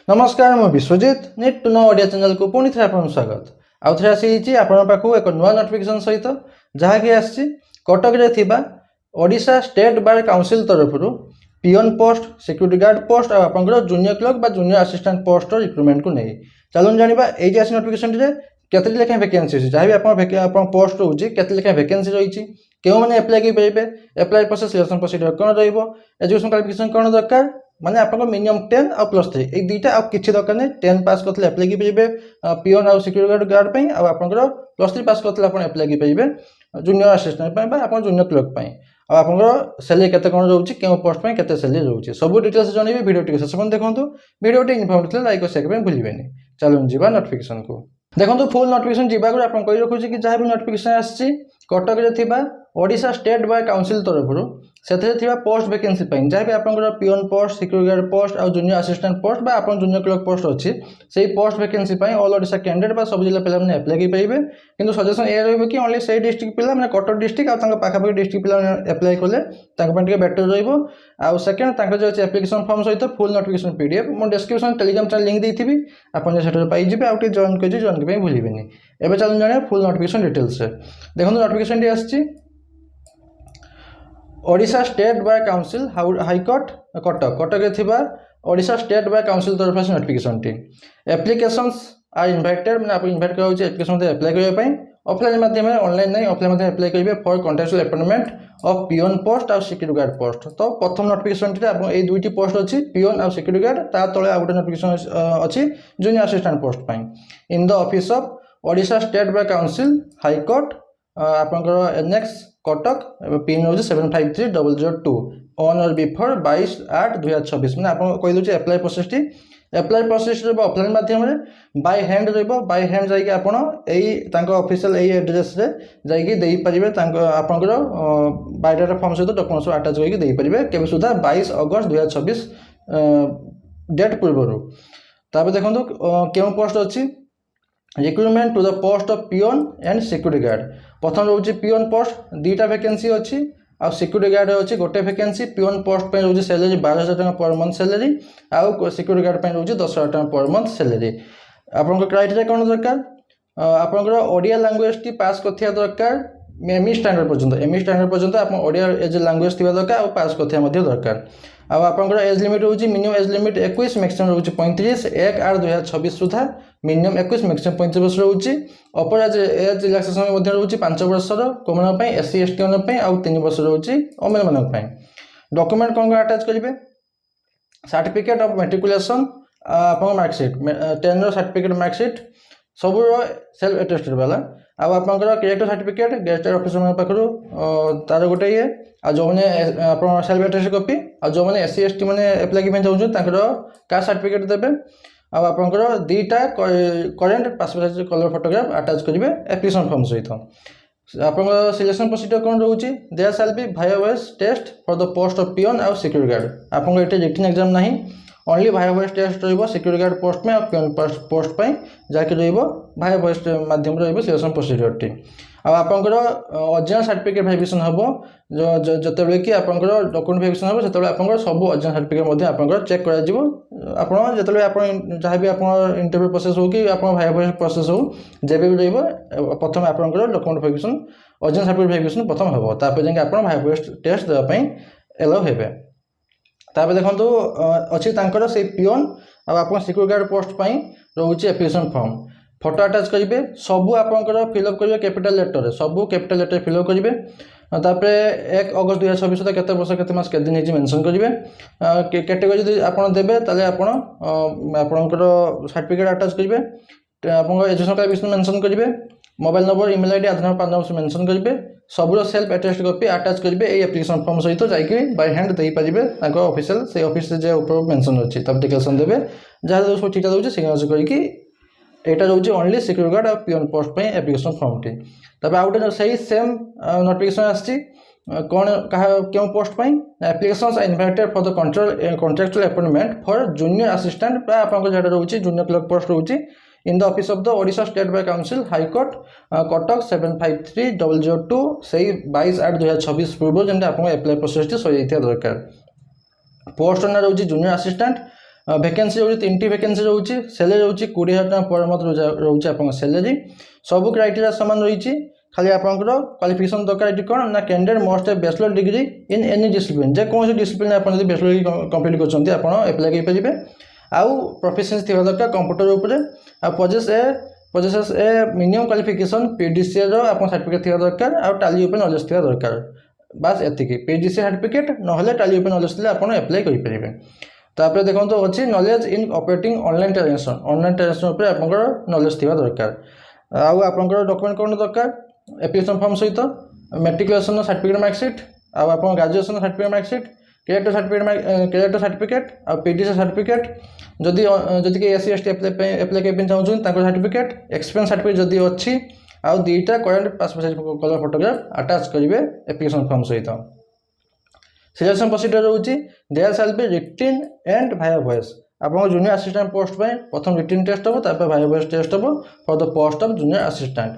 नमस्कार मु Biswajit need to know Odia channel को पुणी थे आपन स्वागत आउ थे आसी आपण पाखु एक नुआ नोटिफिकेशन सहित जहाँकि आसी कटक रे थिबा ओडिशा स्टेट बार काउंसिल तरफ पियन पोस्ट सिक्यूरिटी गार्ड पोस्ट और आपंकर जूनियर क्लर्क बा जूनियर असिस्टेंट पोस्ट रिक्रुटमेंट को नहीं चलून जानिबा एई जे आसी नोटिफिकेशन रे केते लेखा वैकेंसी अछि जहाँ भी आपन पोस्ट होची केते लेखा वैकेंसी रही केउ माने अप्लाई करि परिबे अप्लाई प्रोसेस सिलेक्शन प्रोसीजर कोन रहइबो एजुकेशन क्वालिफिकेशन कोन दरकार माने आपन मिनिमम 10 और +3 ए दुईटा आ किछि दरकार नै 10 पास करथले अप्लाई करि परिबे पियन और सिक्यूरिटी गार्ड पई आ आपनकर +3 पास करथले आपन अप्लाई करि परिबे जूनियर असिस्टेंट पई बा आपन जूनियर क्लर्क पई आ आपनकर सैलरी केते कोन रहउची केउ पोस्ट पई केते सैलरी रहउची सब डिटेल्स जणैबे वीडियो टिके शेष पन देखंतु वीडियो टे इन्फॉर्मेटिव लाइक और शेयर करबे भूलिबेनी चलून जीवा नोटिफिकेशन को देखंतु फुल नोटिफिकेशन जीवा को आपन कहि रखुची कि जहाँ भी नोटिफिकेशन आछि कटक रे थिबा ओडिशा स्टेट बार काउंसिल तरफ से थिबा पोस्ट वैकेंसी पई जहाँ भी आपनकर पियन पोस्ट सिक्यूरिटी गार्ड पोस्ट और जूनियर असिस्टेंट पोस्ट बा आपन जूनियर क्लर्क पोस्ट अछि सेही पोस्ट वैकेंसी पई ऑल ओडिशा कैंडिडेट बा सब जिला पिला माने अप्लाई करि परिबे किंतु सजेशन ए रहइबो कि ओनली सेही डिस्ट्रिक्ट पिला माने कटक डिस्ट्रिक्ट आ तांका पाखा पाखी डिस्ट्रिक्ट पिला अप्लाई करले तांका पन टिके बेटर रहइबो आ सेकंड तांका जे एप्लीकेशन फॉर्म सहित फुल नोटिफिकेशन पीडीएफ मो डिस्क्रिप्शन टेलीग्राम चैनल लिंक देथिबी आपन जे सेटर पाई जिबे आ टे जॉइन कर जॉइन के भूलिबेनी एबे चलून जाने फुल नोटिफिकेशन डिटेल्स से देखंतु नोटिफिकेशन डी आछि Odisha state bar council high court Cuttack Cuttack थिबा ओडिशा स्टेट बार काउंसिल तरफ से नोटिफिकेशन टी एप्लीकेशंस आर इनवाइटेड माने आप इनवाइट करा होची एप्लीकेशन दे अप्लाई करबे पई ऑफलाइन माध्यम ऑनलाइन नहीं ऑफलाइन माध्यम अप्लाई करबे for contractual appointment of peon post और सिक्यूरिटी गार्ड पोस्ट तो प्रथम नोटिफिकेशन टी आप ए दुईटी पोस्ट अछि पियन और सिक्यूरिटी गार्ड ता तळे आ गुटे नोटिफिकेशन अछि जूनियर असिस्टेंट पोस्ट पई इन the office of Odisha state bar council high court आपनकर एनएक्स कटक पिन हो 753002 ऑन और बिफोर 22/8/2026 माने आप कहि दोचे अप्लाई प्रोसेस रे ऑफलाइन माध्यम रे बाय हैंड रहइबो बाय हैंड जाई के आपण एई तांको ऑफिशियल एई एड्रेस रे जाई के देई परिबे तांको आपनकर बायोडाटा फॉर्म सहित डॉक्यूमेंट्स अटैच करके देई परिबे केबे सुधा 22 अगस्त 2026 डेट पूर्वरु ताबे देखंतु केउ पोस्ट अछि recruitment to the post of peon and security guard प्रथम रोचे पियन पोस्ट दुईटा वैकेंसी अच्छी आ सिक्यूरिटी गार्ड अच्छी गोटे वैकेंसी पियन पोस्ट पे रोचे सैलरी 12,000 टका पर मंथ सैलरी आउ सिक्यूरिटी गार्ड पे रोचे 10,000 टका पर मंथ सैलरी आपन क्राइटेरिया कौन दरकार आपन ओडिया लैंग्वेज टी पास करथिया दरकार एमई स्टैंडर्ड पर्यंत आप ओडिया एज लैंग्वेज थिबा दरकार और पास करथिया मध्ये दरकार अब आपनकर एज लिमिट होची मिनिमम एज लिमिट 21 मैक्सिमम होची 35 1/8/2026 सुधा मिनिमम 21 मैक्सिमम 35 वर्ष होची अपर एज रिलैक्सेशन मध्ये होची 5 वर्षर कोमन पई एससी एसटी मन पई आ 3 वर्ष होची ओमेन मन पई डॉक्यूमेंट कोन अटैच करिवे सर्टिफिकेट ऑफ मैट्रिकुलेशन आपन मार्कशीट 10 रो सर्टिफिकेट मार्कशीट सब सेल्फ अटेस्टेड वाला अब आपनकर कैरेक्टर सर्टिफिकेट गेस्टेड ऑफिसर मन पाखरु तार गोटे ये आ जो माने आपन सेल्फ अटेस्टेड कॉपी आ जो माने एससी एसटी माने अप्लाई के चाहू तांकर कास्ट सर्टिफिकेट देबे अब आपनकर दुईटा current passport size colour photograph attach करिवे एप्लीकेशन फॉर्म सहित आपनकर सिलेक्शन प्रोसीजर कोन रहउची there shall be via voice test for the post of peon और सिक्यूरिटी गार्ड आपनकर एटे रिटन एग्जाम नाही ओनली वाया वॉइस टेस्ट रहिबो सिक्यूरिटी गार्ड पोस्ट में और पियन पोस्ट पई जाके रहिबो वाया वॉइस माध्यम रहिबो सिलेक्शन प्रोसीजर टी अब आपनकर ओरिजिनल सर्टिफिकेट वेरिफिकेशन हबो जो जतेबेले कि आपनकर डॉक्यूमेंट वेरिफिकेशन हबो सेतेबेले आपनकर सब ओरिजिनल सर्टिफिकेट मध्ये आपनकर चेक करा जिवो आपन जतेबेले आपन जहाँ भी आपन इंटरव्यू प्रोसेस हो कि आपन वाया वॉइस प्रोसेस हो जेबे भी रहिबो प्रथम आपनकर document verification original certificate verification प्रथम हबो तापर जेंके आपन वाया वॉइस टेस्ट देबा पई एलाउ हेबे तापर देखंतु अछि तांकर से पियन आ आपन सिक्यूरिटी गार्ड पोस्ट पई रहउची एप्लीकेशन फॉर्म फोटो अटैच करिवे सबु आपनकर फिलअप करिवे कैपिटल लेटर रे सबु कैपिटल लेटर फिलअप करिवे तापर 1 अगस्त 2026 तक केते वर्ष केते मास केते दिन हिजी मेंशन करिवे कैटेगरी जदि आपन देबे ताले आपन आपनकर सर्टिफिकेट अटैच करिवे आपनकर एजुकेशन क्वालिफिकेशन मेंशन करिवे मोबाइल नंबर ईमेल आईडी आधार कार्ड नंबर मेंशन करिवे सबुर सेल्फ अटेस्ट कॉपी अटैच करिवे ए एप्लीकेशन फॉर्म सहित जाइके बाय हैंड देई परिबे ताको ऑफिशियल से ऑफिस जे ऊपर मेंशन अछि तब डिक्लेरेशन देबे जहा सब ठीका दोछ सिग्नेचर करिकि एटा रोचे ओनली सिक्यूरिटी गार्ड और पियन पोस्ट पे एप्लीकेशन फॉर्म टी तब आउटे सही सेम नोटिफिकेशन आछि कोन कहा क्यों पोस्ट पे applications are invited for the contractual appointment for junior assistant बा आपन जेटा रोचे जूनियर क्लर्क पोस्ट रोचे in the office of the Odisha state bar council high court Cuttack 753002 सही 22/8/2026 पूर्व जेंटा आपन अप्लाई प्रोसेस टी सही दरकार पोस्ट ना रोचे जूनियर असिस्टेंट ଭ୍ୟାକେନ୍ସି ରହୁଛି 3ଟି ଭ୍ୟାକେନ୍ସି ରହୁଛି ସାଲାରୀ ରହୁଛି 20,000 ଟଙ୍କା ପର ମନ୍ଥ ରହୁଛି ଆପଣଙ୍କ ସାଲାରୀ ସବୁ କ୍ରାଇଟେରିଆ ସମାନ ରହିଛି ଖାଲି ଆପଣଙ୍କର କ୍ୱାଲିଫିକେସନ୍ ଦରକାର ଏଠି କ'ଣ ନା candidate must A bachelor degree in any discipline ଯେକୌଣସି ଡିସିପ୍ଲିନ୍ ଆପଣ ଯଦି ବ୍ୟାଚଲର ଡିଗ୍ରୀ କମ୍ପ୍ଲିଟ୍ କରୁଛନ୍ତି ଆପଣ ଆପ୍ଲାଏ କରିପାରିବେ ଆଉ ପ୍ରଫିସିଏନ୍ସି ଥିବା ଦରକାର କମ୍ପ୍ୟୁଟର ଉପରେ ଆଉ ପଜେସେସ୍ ଏ ମିନିମମ୍ କ୍ୱାଲିଫିକେସନ୍ PDCAର ଆପଣ ସାର୍ଟିଫିକେଟ୍ ଥିବା ଦରକାର ଆଉ ଟାଲି ଉପରେ ନଲେଜ୍ ଥିବା ଦରକାର ବାସ୍ ଏତିକି PDCA ସାର୍ଟିଫିକେଟ୍ ନହେଲେ ଟାଲି ଉପରେ ନଲେଜ୍ ଥିଲେ ଆପଣ ଆପ୍ଲାଏ କରିପାରିବେ ତାପରେ ଦେଖନ୍ତୁ ଅଛି knowledge in operating online transaction ଉପରେ ଆପଣଙ୍କର ନଲେଜ୍ ଥିବା ଦରକାର ଆଉ ଆପଣଙ୍କର ଡକୁମେଣ୍ଟ କ'ଣ ଦରକାର ଆପ୍ଲିକେସନ୍ ଫର୍ମ ସହିତ ମେଟ୍ରିକୁଲେସନ୍ ସାର୍ଟିଫିକେଟ୍ ମାର୍କସିଟ୍ ଆଉ ଆପଣ graduation certificate marksheet character certificate ଆଉ PDCA ସାର୍ଟିଫିକେଟ୍ ଯଦି କେହି SC ST ଆପ୍ଲାଏ କରିବା ପାଇଁ ଚାହୁଁଛନ୍ତି ତାଙ୍କର ସାର୍ଟିଫିକେଟ୍ ଏକ୍ସପିରିଏନ୍ସ ସାର୍ଟିଫିକେଟ୍ ଯଦି ଅଛି ଆଉ 2ଟା current passport size colour photograph attach କରିବେ ଆପ୍ଲିକେସନ୍ ଫର୍ମ ସହିତ ସିଲେକ୍ସନ୍ ପ୍ରୋସିଡିୟର ରହୁଛି there shall be written and via voice ଆପଣଙ୍କ ଜୁନିୟର ଆସିଷ୍ଟାଣ୍ଟ ପୋଷ୍ଟ ପାଇଁ ପ୍ରଥମ ରିଟିନ୍ ଟେଷ୍ଟ ହେବ ତାପରେ ଭାୟା ଭଏସ୍ ଟେଷ୍ଟ ହେବ for the post of junior assistant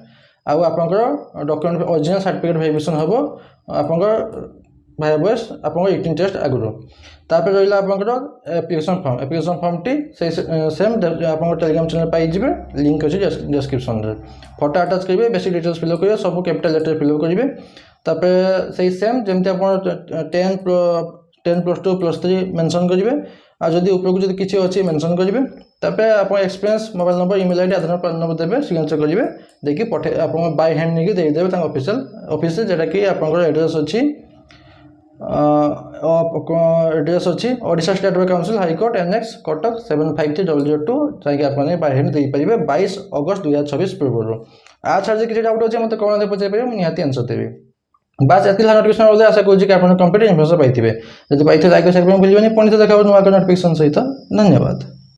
ଆଉ ଆପଣଙ୍କର ଡକୁମେଣ୍ଟ ଅରିଜିନାଲ୍ ସାର୍ଟିଫିକେଟ୍ ଭେରିଫିକେସନ୍ ହେବ ଆପଣଙ୍କର ଭାୟା ଭଏସ୍ ଆପଣଙ୍କ ରିଟିନ୍ ଟେଷ୍ଟ ଆଗରୁ ତାପରେ ରହିଲା ଆପଣଙ୍କର ଆପ୍ଲିକେସନ୍ ଫର୍ମଟି ସେଇ ସେମ୍ ଆପଣଙ୍କ ଟେଲିଗ୍ରାମ ଚ୍ୟାନେଲ୍ ପାଇଯିବେ ଲିଙ୍କ୍ ଅଛି ଡେସ୍କ୍ରିପ୍ସନ୍ରେ ଫଟୋ ଆଟାଚ୍ କରିବେ ବେସିକ୍ ଡିଟେଲ୍ସ ଫିଲ୍ଅପ୍ କରିବେ ସବୁ କ୍ୟାପିଟାଲ୍ ଲେଟର୍ ଫିଲ୍ଅପ୍ କରିବେ ତାପରେ ସେଇ ସେମ୍ ଯେମିତି ଆପଣ 10 +2 +3 ମେନସନ୍ କରିବେ ଆଉ ଯଦି ଉପରକୁ ଯଦି କିଛି ଅଛି ମେନସନ୍ କରିବେ ତାପରେ ଆପଣ experience mobile number email ID ଆଧାର କାର୍ଡ଼ ନମ୍ବର ଦେବେ ସିଗ୍ନେଚର୍ କରିବେ ଦେଇକି ଆପଣ ବାଇ ହ୍ୟାଣ୍ଡ ନେଇକି ଦେଇଦେବେ ତାଙ୍କ ଅଫିସରେ ଯେଉଁଟାକି ଆପଣଙ୍କର ଆଡ୍ରେସ୍ ଅଛି ଓଡ଼ିଶା ଷ୍ଟେଟ୍ ବାର କାଉନସିଲ୍ ହାଇକୋର୍ଟ NX କଟକ 753002 ଯାଇକି ଆପଣ ବାଇ ହ୍ୟାଣ୍ଡ ଦେଇପାରିବେ 22 ଅଗଷ୍ଟ 2026 ପୂର୍ବରୁ ଛାଡ଼ି କିଛି ଡାଉଟ୍ ଅଛି ମୋତେ କ'ଣ ପଚାରିପାରିବେ ମୁଁ ନିହାତି ଆନ୍ସର୍ ଦେବି ବାସ୍ ଏତିକି ନୋଟିଫିକେସନ୍ ବୋଲେ ଆଶା କରୁଛି କି ଆପଣ କମ୍ପ୍ଲିଟ୍ ଇନଫର୍ମେସନ୍ ପାଇଥିବେ ଯଦି ପାଇଥିବେ ଲାଇକ୍ ସେୟାର କରିବାକୁ ଭୁଲିବେନି ପୁଣି ତ ଦେଖା ହେବ ନୂଆ ନୋଟିଫିକେସନ୍ ସହିତ ଧନ୍ୟବାଦ।